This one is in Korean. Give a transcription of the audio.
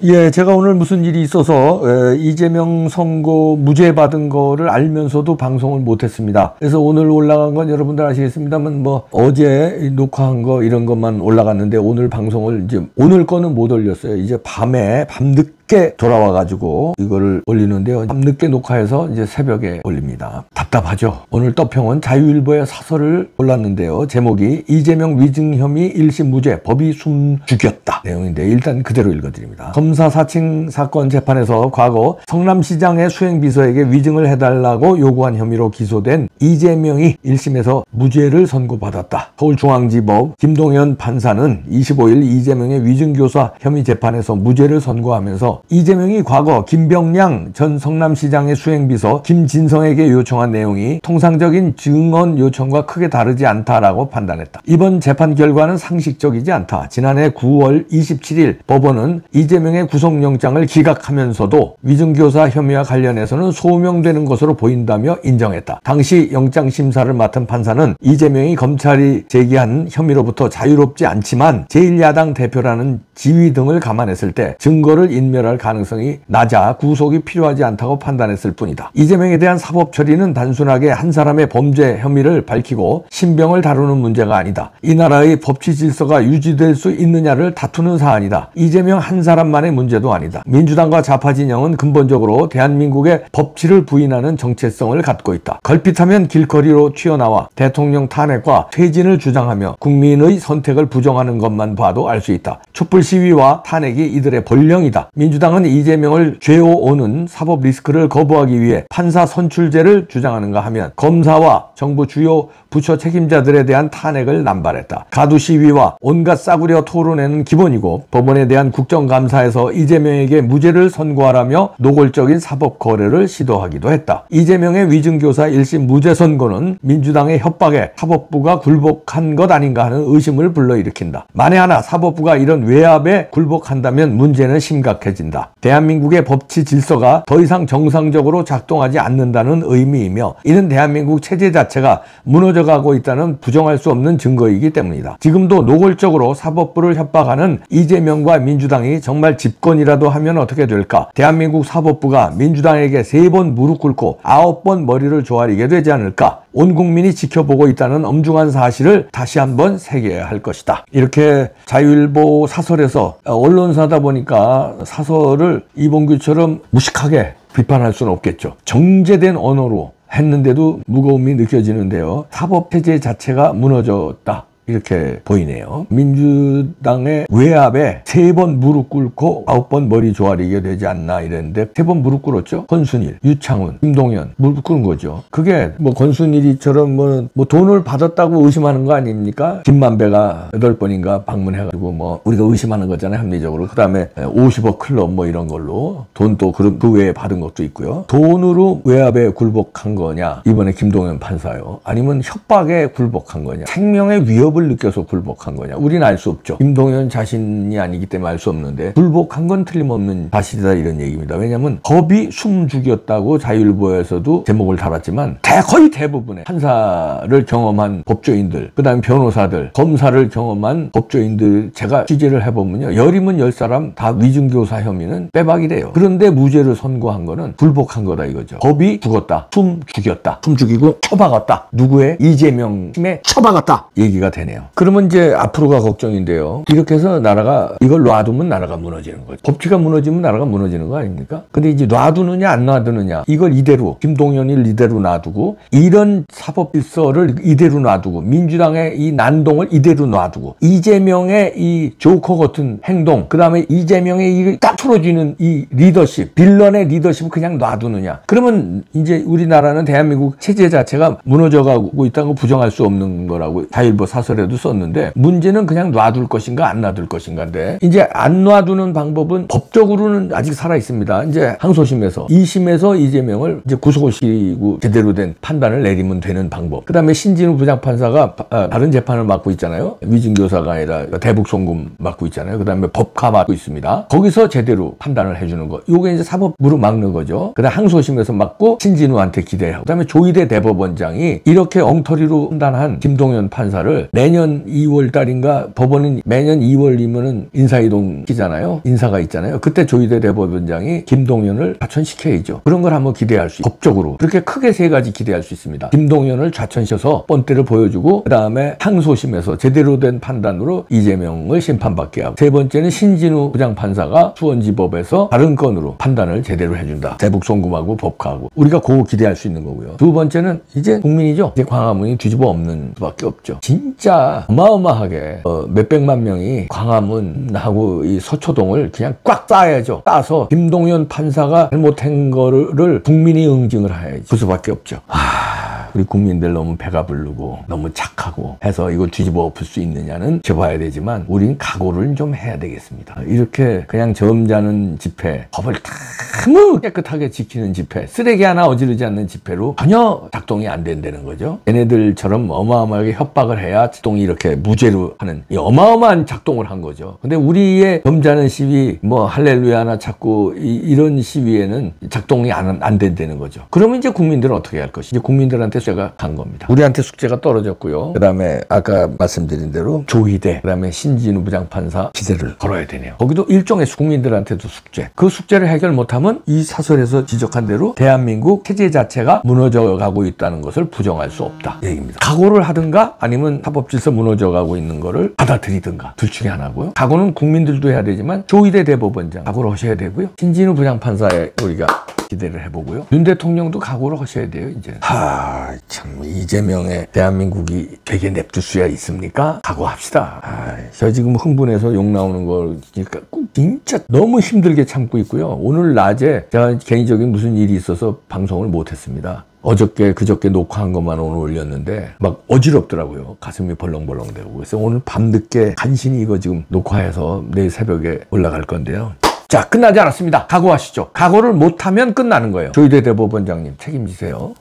예, 제가 오늘 무슨 일이 있어서 이재명 선고 무죄 받은 거를 알면서도 방송을 못했습니다. 그래서 오늘 올라간 건 여러분들 아시겠습니다만 뭐 어제 녹화한 거 이런 것만 올라갔는데 오늘 방송을 이제 오늘 거는 못 올렸어요. 이제 밤늦게 돌아와가지고 이거를 올리는데요. 밤늦게 녹화해서 이제 새벽에 올립니다. 답답하죠. 오늘 떠평은 자유일보의 사설을 올랐는데요. 제목이 이재명 위증 혐의 1심 무죄, 법이 숨 죽였다 내용인데 일단 그대로 읽어드립니다. 검사 사칭 사건 재판에서 과거 성남시장의 수행비서에게 위증을 해달라고 요구한 혐의로 기소된 이재명이 1심에서 무죄를 선고받았다. 서울중앙지법 김동현 판사는 25일 이재명의 위증교사 혐의 재판에서 무죄를 선고하면서 이재명이 과거 김병량 전 성남시장의 수행비서 김진성에게 요청한 내용이 통상적인 증언 요청과 크게 다르지 않다라고 판단했다. 이번 재판 결과는 상식적이지 않다. 지난해 9월 27일 법원은 이재명의 구속영장을 기각하면서도 위증교사 혐의와 관련해서는 소명되는 것으로 보인다며 인정했다. 당시 영장심사를 맡은 판사는 이재명이 검찰이 제기한 혐의로부터 자유롭지 않지만 제1야당 대표라는 지위 등을 감안했을 때 증거를 인멸할 가능성이 낮아 구속이 필요하지 않다고 판단했을 뿐이다. 이재명에 대한 사법 처리는 단순하게 한 사람의 범죄 혐의를 밝히고 신병을 다루는 문제가 아니다. 이 나라의 법치 질서가 유지될 수 있느냐를 다투는 사안이다. 이재명 한 사람만의 문제도 아니다. 민주당과 좌파 진영은 근본적으로 대한민국의 법치를 부인하는 정체성을 갖고 있다. 걸핏하면 길거리로 튀어나와 대통령 탄핵과 퇴진을 주장하며 국민의 선택을 부정하는 것만 봐도 알 수 있다. 촛불 시위와 탄핵이 이들의 본령이다. 민주당은 이재명을 죄오오는 사법 리스크를 거부하기 위해 판사 선출제를 주장하는가 하면 검사와 정부 주요 부처 책임자들에 대한 탄핵을 남발했다. 가두 시위와 온갖 싸구려 토론회는 기본이고 법원에 대한 국정감사에서 이재명에게 무죄를 선고하라며 노골적인 사법 거래를 시도하기도 했다. 이재명의 위증교사 1심 무죄 선고는 민주당의 협박에 사법부가 굴복한 것 아닌가 하는 의심을 불러일으킨다. 만에 하나 사법부가 이런 외압에 굴복한다면 문제는 심각해진다. 대한민국의 법치 질서가 더 이상 정상적으로 작동하지 않는다는 의미이며 이는 대한민국 체제 자체가 무너져가고 있다는 부정할 수 없는 증거이기 때문이다. 지금도 노골적으로 사법부를 협박하는 이재명과 민주당이 정말 집권이라도 하면 어떻게 될까? 대한민국 사법부가 민주당에게 3번 무릎 꿇고 9번 머리를 조아리게 되지 않을까? 온 국민이 지켜보고 있다는 엄중한 사실을 다시 한번 새겨야 할 것이다. 이렇게 자유일보 사설에서 언론사다 보니까 사설을 이봉규처럼 무식하게 비판할 수는 없겠죠. 정제된 언어로 했는데도 무거움이 느껴지는데요. 사법체제 자체가 무너졌다. 이렇게 보이네요. 민주당의 외압에 3번 무릎 꿇고 9번 머리 조아리게 되지 않나 이랬는데 3번 무릎 꿇었죠. 권순일, 유창훈, 김동연 무릎 꿇은 거죠. 그게 뭐 권순일이처럼 뭐 돈을 받았다고 의심하는 거 아닙니까? 김만배가 8번인가 방문해가지고 뭐 우리가 의심하는 거잖아요. 합리적으로. 그 다음에 50억 클럽 뭐 이런 걸로 돈 또 그 외에 받은 것도 있고요. 돈으로 외압에 굴복한 거냐? 이번에 김동연 판사요. 아니면 협박에 굴복한 거냐? 생명의 위협을 느껴서 굴복한 거냐? 우리는 알 수 없죠. 김동연 자신이 아니기 때문에 알 수 없는데 굴복한 건 틀림없는 사실이다 이런 얘기입니다. 왜냐하면 법이 숨 죽였다고 자유일보에서도 제목을 달았지만 거의 대부분의 판사를 경험한 법조인들, 그 다음에 변호사들, 검사를 경험한 법조인들 제가 취재를 해보면요. 10이면 10사람 다 위증교사 혐의는 빼박이래요. 그런데 무죄를 선고한 거는 굴복한 거다 이거죠. 법이 죽었다. 숨 죽였다. 숨 죽이고 처박았다. 누구의? 이재명 팀에 처박았다. 얘기가 되네요. 그러면 이제 앞으로가 걱정인데요. 이렇게 해서 나라가 이걸 놔두면 나라가 무너지는 거죠. 법치가 무너지면 나라가 무너지는 거 아닙니까? 근데 이제 놔두느냐 안 놔두느냐 이걸 이대로 김동연을 이대로 놔두고 이런 사법 질서를 이대로 놔두고 민주당의 이 난동을 이대로 놔두고 이재명의 이 조커 같은 행동 그 다음에 이재명의 이 딱 틀어지는 이 리더십 빌런의 리더십을 그냥 놔두느냐 그러면 이제 우리나라는 대한민국 체제 자체가 무너져가고 있다는 거 부정할 수 없는 거라고 자유일보 사설에도 썼는데 문제는 그냥 놔둘 것인가 안 놔둘 것인가인데 이제 안 놔두는 방법은 법적으로는 아직 살아 있습니다. 이제 항소심에서 2심에서 이재명을 이제 구속을 시키고 제대로 된 판단을 내리면 되는 방법. 그 다음에 신진우 부장판사가 다른 재판을 맡고 있잖아요. 위증교사가 아니라 대북송금 맡고 있잖아요. 그 다음에 법카 맡고 있습니다. 거기서 제대로 판단을 해주는 거. 요게 이제 사법부로 막는 거죠. 그 다음에 항소심에서 맡고 신진우한테 기대하고 그 다음에 조희대 대법원장이 이렇게 엉터리로 판단한 김동연 판사를 매년 2월 달인가 법원은 매년 2월이면은 인사이동 기잖아요. 인사가 있잖아요. 그때 조희대 대법원장이 김동연을 좌천시켜야죠. 그런 걸 한번 기대할 수 있어요. 법적으로. 그렇게 크게 세 가지 기대할 수 있습니다. 김동연을 좌천시켜서 뻔때를 보여주고 그 다음에 항소심에서 제대로 된 판단으로 이재명을 심판받게 하고 세 번째는 신진우 부장판사가 수원지법에서 다른 건으로 판단을 제대로 해준다. 대북송금하고 법카하고 우리가 그거 기대할 수 있는 거고요. 두 번째는 이제 국민이죠. 이제 광화문이 뒤집어 엎는 수밖에 없죠. 진짜 어마어마하게 몇백만 명이 광화문하고 이 서초동을 그냥 꽉 싸야죠. 싸서 김동연 판사가 잘못한 거를 국민이 응징을 해야지. 그 수밖에 없죠. 우리 국민들 너무 배가 부르고 너무 착하고 해서 이거 뒤집어 엎을 수 있느냐는 지켜봐야 되지만 우린 각오를 좀 해야 되겠습니다. 이렇게 그냥 점잖은 집회, 법을 너무 깨끗하게 지키는 집회, 쓰레기 하나 어지르지 않는 집회로 전혀 작동이 안 된다는 거죠. 얘네들처럼 어마어마하게 협박을 해야 작동이 이렇게 무죄로 하는 이 어마어마한 작동을 한 거죠. 근데 우리의 점잖은 시위, 뭐 할렐루야나 찾고 이런 시위에는 작동이 안 된다는 거죠. 그러면 이제 국민들은 어떻게 할 것이지? 국민들한테 숙제가 간 겁니다. 우리한테 숙제가 떨어졌고요. 그 다음에 아까 말씀드린 대로 조희대, 그 다음에 신진우 부장판사 기세를 걸어야 되네요. 거기도 일종의 국민들한테도 숙제. 그 숙제를 해결 못하면 이 사설에서 지적한 대로 대한민국 체제 자체가 무너져가고 있다는 것을 부정할 수 없다. 얘기입니다. 각오를 하든가 아니면 사법질서 무너져가고 있는 거를 받아들이든가 둘 중에 하나고요. 각오는 국민들도 해야 되지만 조희대 대법원장 각오를 하셔야 되고요. 신진우 부장판사에 우리가 기대를 해보고요. 윤 대통령도 각오를 하셔야 돼요, 이제. 참, 이재명의 대한민국이 되게 냅둘 수야 있습니까? 각오합시다. 저 지금 흥분해서 욕 나오는 걸, 그러니까 진짜 너무 힘들게 참고 있고요. 오늘 낮에 제가 개인적인 무슨 일이 있어서 방송을 못했습니다. 어저께 그저께 녹화한 것만 오늘 올렸는데 막 어지럽더라고요. 가슴이 벌렁벌렁대고. 그래서 오늘 밤늦게 간신히 이거 지금 녹화해서 내일 새벽에 올라갈 건데요. 자, 끝나지 않았습니다. 각오하시죠. 각오를 못하면 끝나는 거예요. 조희대 대법원장님 책임지세요.